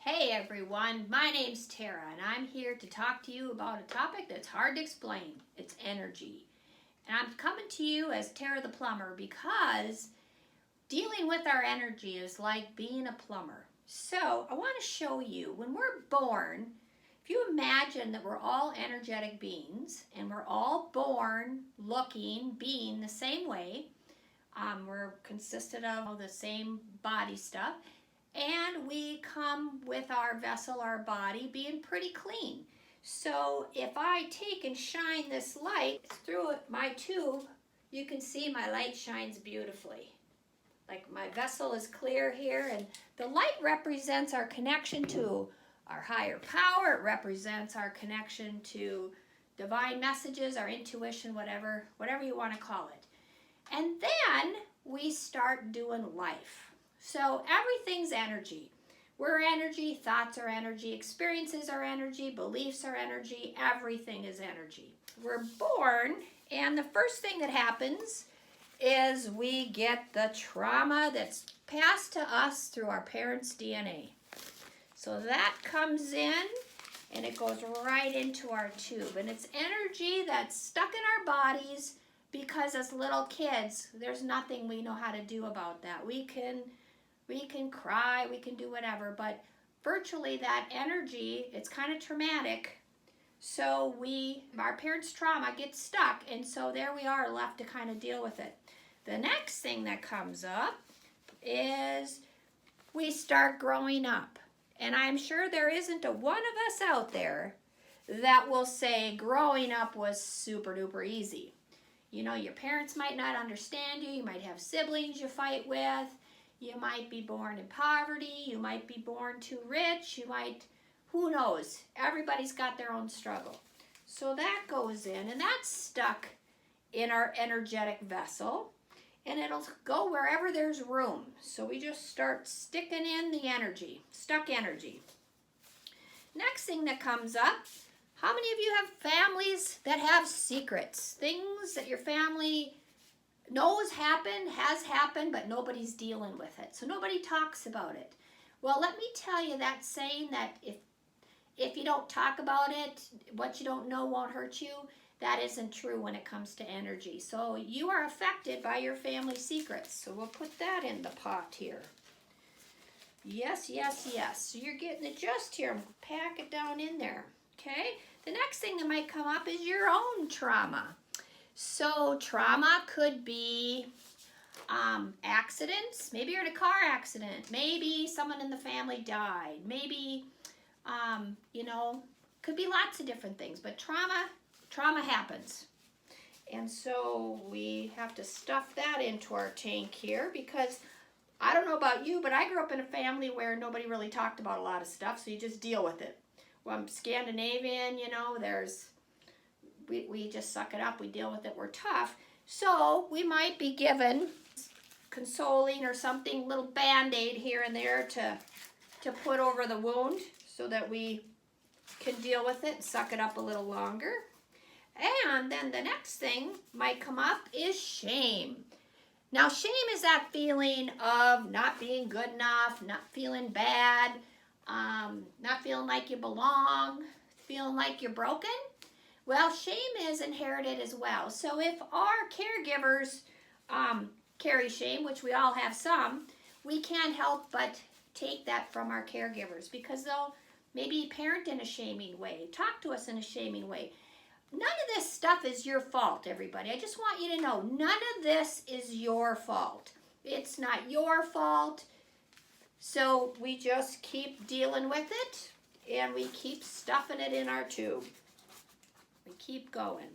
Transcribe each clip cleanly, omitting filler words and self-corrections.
Hey everyone, my name's Tara and I'm here to talk to you about a topic that's hard to explain. It's energy. And I'm coming to you as Tara the plumber because dealing with our energy is like being a plumber. So I want to show you when we're born, if you imagine that we're all energetic beings and we're all born being the same way, we're consisted of the same body stuff. And we come with our vessel, our body, being pretty clean. So if I take and shine this light through my tube, you can see my light shines beautifully. Like my vessel is clear here, and the light represents our connection to our higher power. It represents our connection to divine messages, our intuition, whatever you want to call it. And then we start doing life. So everything's energy. We're energy, thoughts are energy, experiences are energy, beliefs are energy, everything is energy. We're born, and the first thing that happens is we get the trauma that's passed to us through our parents' DNA. So that comes in, and it goes right into our tube. And it's energy that's stuck in our bodies because as little kids, there's nothing we know how to do about that. We can cry, we can do whatever, but virtually that energy, it's kind of traumatic. So our parents' trauma gets stuck, and so there we are left to kind of deal with it. The next thing that comes up is we start growing up. And I'm sure there isn't a one of us out there that will say growing up was super duper easy. You know, your parents might not understand you, you might have siblings you fight with, you might be born in poverty, you might be born too rich, who knows? Everybody's got their own struggle. So that goes in, and that's stuck in our energetic vessel, and it'll go wherever there's room. So we just start sticking in the energy, stuck energy. Next thing that comes up, how many of you have families that have secrets? Things that your family knows has happened, but nobody's dealing with it. So nobody talks about it. Well, let me tell you that saying that if you don't talk about it, what you don't know won't hurt you. That isn't true when it comes to energy. So you are affected by your family secrets. So we'll put that in the pot here. Yes, yes, yes. So you're getting it just here. Pack it down in there. Okay? The next thing that might come up is your own trauma. So trauma could be accidents. Maybe you're in a car accident. Maybe someone in the family died. Maybe, could be lots of different things. But trauma happens. And so we have to stuff that into our tank here because I don't know about you, but I grew up in a family where nobody really talked about a lot of stuff, so you just deal with it. Well, I'm Scandinavian, we just suck it up, we deal with it, we're tough. So we might be given consoling or something, little band-aid here and there to put over the wound so that we can deal with it and suck it up a little longer. And then the next thing might come up is shame. Now shame is that feeling of not being good enough, not feeling bad, not feeling like you belong, feeling like you're broken. Well, shame is inherited as well. So if our caregivers carry shame, which we all have some, we can't help but take that from our caregivers because they'll maybe parent in a shaming way, talk to us in a shaming way. None of this stuff is your fault, everybody. I just want you to know, none of this is your fault. It's not your fault. So we just keep dealing with it, and we keep stuffing it in our tube. We keep going.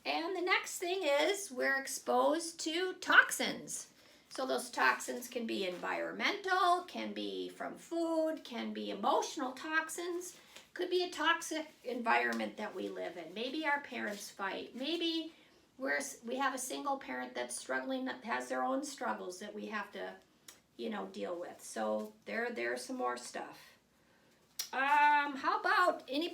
And the next thing is we're exposed to toxins. So those toxins can be environmental, can be from food, can be emotional toxins. Could be a toxic environment that we live in. Maybe our parents fight. Maybe we have a single parent that's struggling, that has their own struggles that we have to, deal with. So there's some more stuff. How about any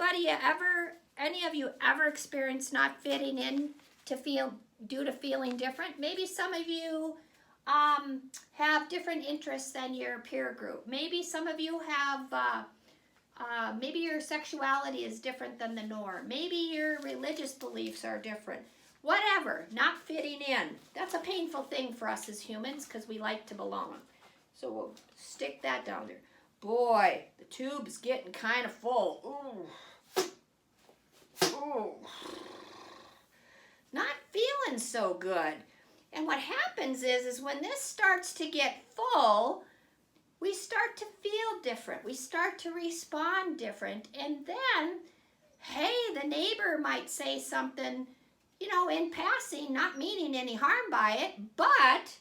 of you ever experienced not fitting in due to feeling different? Maybe some of you have different interests than your peer group. Maybe some of you have, maybe your sexuality is different than the norm. Maybe your religious beliefs are different. Whatever, not fitting in. That's a painful thing for us as humans because we like to belong. So we'll stick that down there. Boy, the tube's getting kind of full. Ooh. Ooh. Not feeling so good. And what happens is when this starts to get full, we start to feel different. We start to respond different. And then, hey, the neighbor might say something, you know, in passing, not meaning any harm by it, but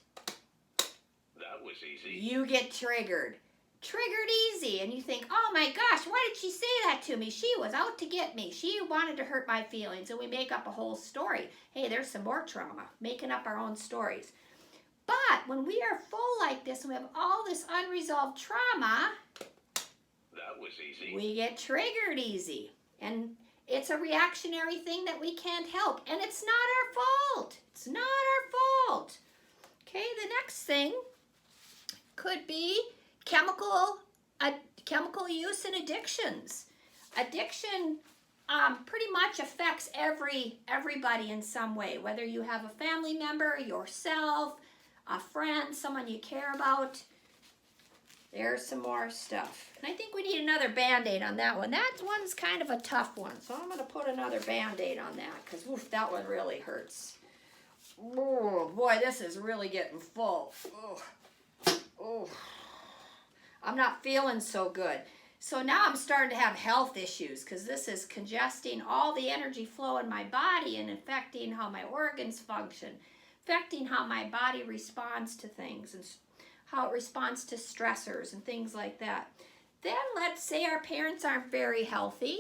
that was easy. You get triggered. Triggered easy. And you think, oh my gosh, why did she say that to me? She was out to get me. She wanted to hurt my feelings. And we make up a whole story. Hey, there's some more trauma. Making up our own stories. But when we are full like this and we have all this unresolved trauma, that was easy. We get triggered easy. And it's a reactionary thing that we can't help. And it's not our fault. It's not our fault. Okay, the next thing could be chemical use and addictions. Addiction pretty much affects everybody in some way, whether you have a family member, yourself, a friend, someone you care about. There's some more stuff. And I think we need another Band-Aid on that one. That one's kind of a tough one, so I'm going to put another Band-Aid on that because that one really hurts. Oh, boy, this is really getting full. Oh, oh. I'm not feeling so good. So now I'm starting to have health issues because this is congesting all the energy flow in my body and affecting how my organs function, affecting how my body responds to things and how it responds to stressors and things like that. Then let's say our parents aren't very healthy,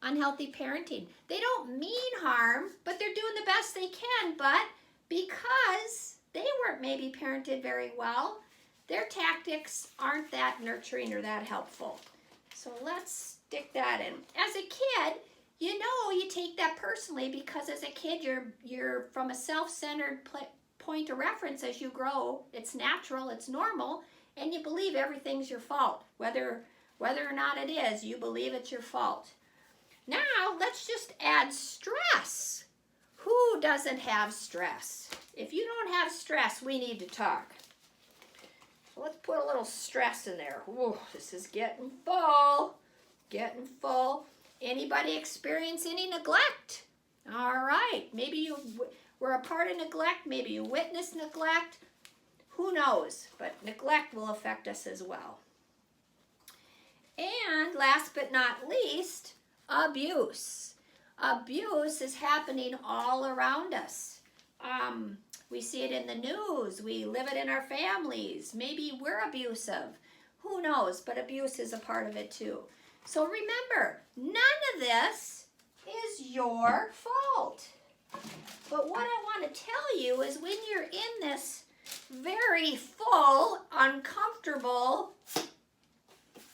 unhealthy parenting. They don't mean harm, but they're doing the best they can, but because they weren't maybe parented very well, their tactics aren't that nurturing or that helpful. So let's stick that in. As a kid, you know you take that personally because as a kid you're from a self-centered point of reference as you grow. It's natural, it's normal, and you believe everything's your fault. Whether or not it is, you believe it's your fault. Now let's just add stress. Who doesn't have stress? If you don't have stress, we need to talk. So let's put a little stress in there. Whoa, this is getting full. Getting full. Anybody experience any neglect? All right. Maybe you were a part of neglect. Maybe you witnessed neglect. Who knows? But neglect will affect us as well. And last but not least, abuse. Abuse is happening all around us. We see it in the news. We live it in our families. Maybe we're abusive. Who knows? But abuse is a part of it too. So remember, none of this is your fault. But what I want to tell you is when you're in this very full, uncomfortable,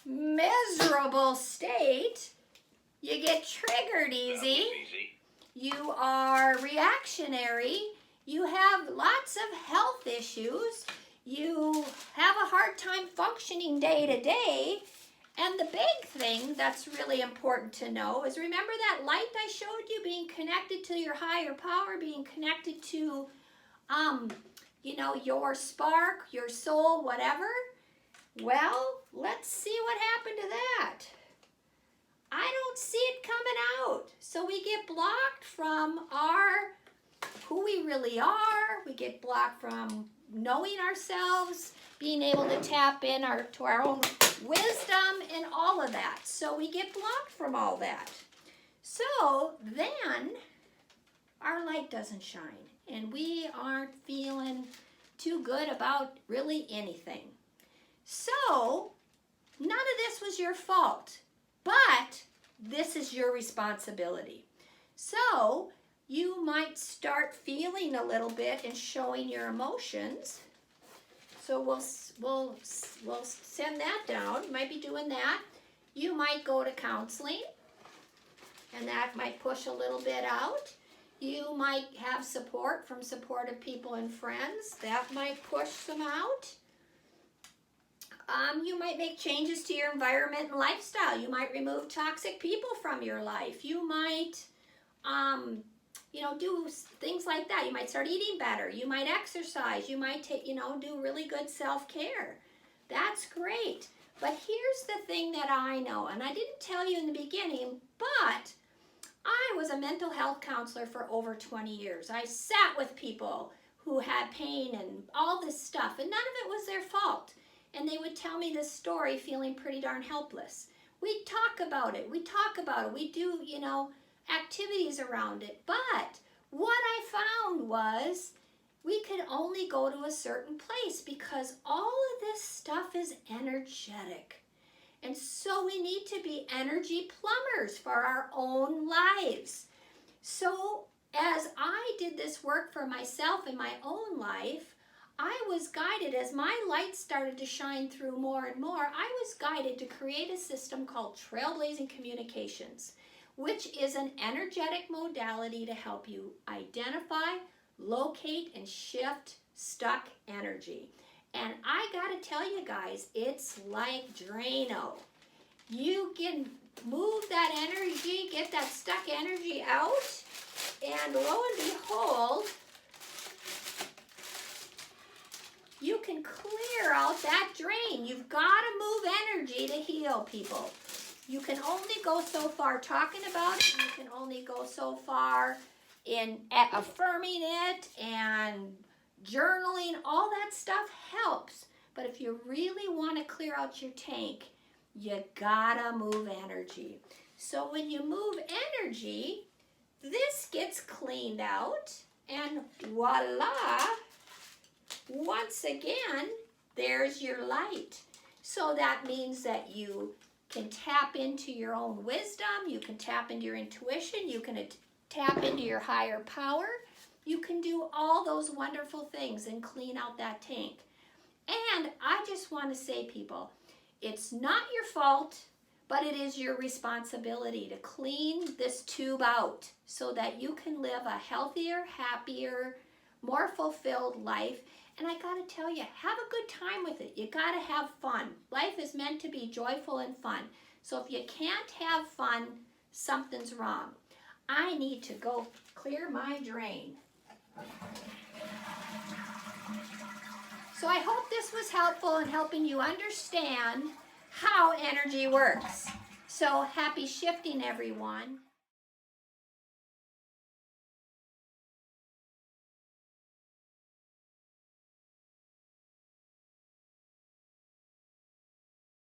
miserable state, you get triggered easy. You are reactionary. You have lots of health issues. You have a hard time functioning day to day. And the big thing that's really important to know is remember that light I showed you being connected to your higher power, being connected to, your spark, your soul, whatever? Well, let's see what happened to that. I don't see it coming out. So we get blocked from who we really are. We get blocked from knowing ourselves, being able to tap in to our own wisdom and all of that. So we get blocked from all that. So then our light doesn't shine and we aren't feeling too good about really anything. So none of this was your fault, but this is your responsibility. So you might start feeling a little bit and showing your emotions. So we'll send that down. You might be doing that. You might go to counseling, and that might push a little bit out. You might have support from supportive people and friends. That might push some out. You might make changes to your environment and lifestyle. You might remove toxic people from your life. You might, do things like that. You might start eating better. You might exercise. You might do really good self-care. That's great. But here's the thing that I know, and I didn't tell you in the beginning, but I was a mental health counselor for over 20 years. I sat with people who had pain and all this stuff, and none of it was their fault. And they would tell me this story feeling pretty darn helpless. We'd talk about it. We do, activities around it. But what I found was we could only go to a certain place because all of this stuff is energetic. And so we need to be energy plumbers for our own lives. So as I did this work for myself in my own life, I was guided, as my light started to shine through more and more, I was guided to create a system called Trailblazing Communications, which is an energetic modality to help you identify, locate, and shift stuck energy. And I gotta tell you guys, it's like Drano. You can move that energy, get that stuck energy out, and lo and behold, you can clear out that drain. You've got to move energy to heal, people. You can only go so far talking about it. You can only go so far in affirming it and journaling. All that stuff helps. But if you really want to clear out your tank, you gotta move energy. So when you move energy, this gets cleaned out, and voila! Once again, there's your light. So that means that you can tap into your own wisdom, you can tap into your intuition, you can tap into your higher power. You can do all those wonderful things and clean out that tank. And I just want to say, people, it's not your fault, but it is your responsibility to clean this tube out so that you can live a healthier, happier, more fulfilled life. And I gotta tell you, have a good time with it. You gotta have fun. Life is meant to be joyful and fun. So if you can't have fun, something's wrong. I need to go clear my drain. So I hope this was helpful in helping you understand how energy works. So happy shifting, everyone.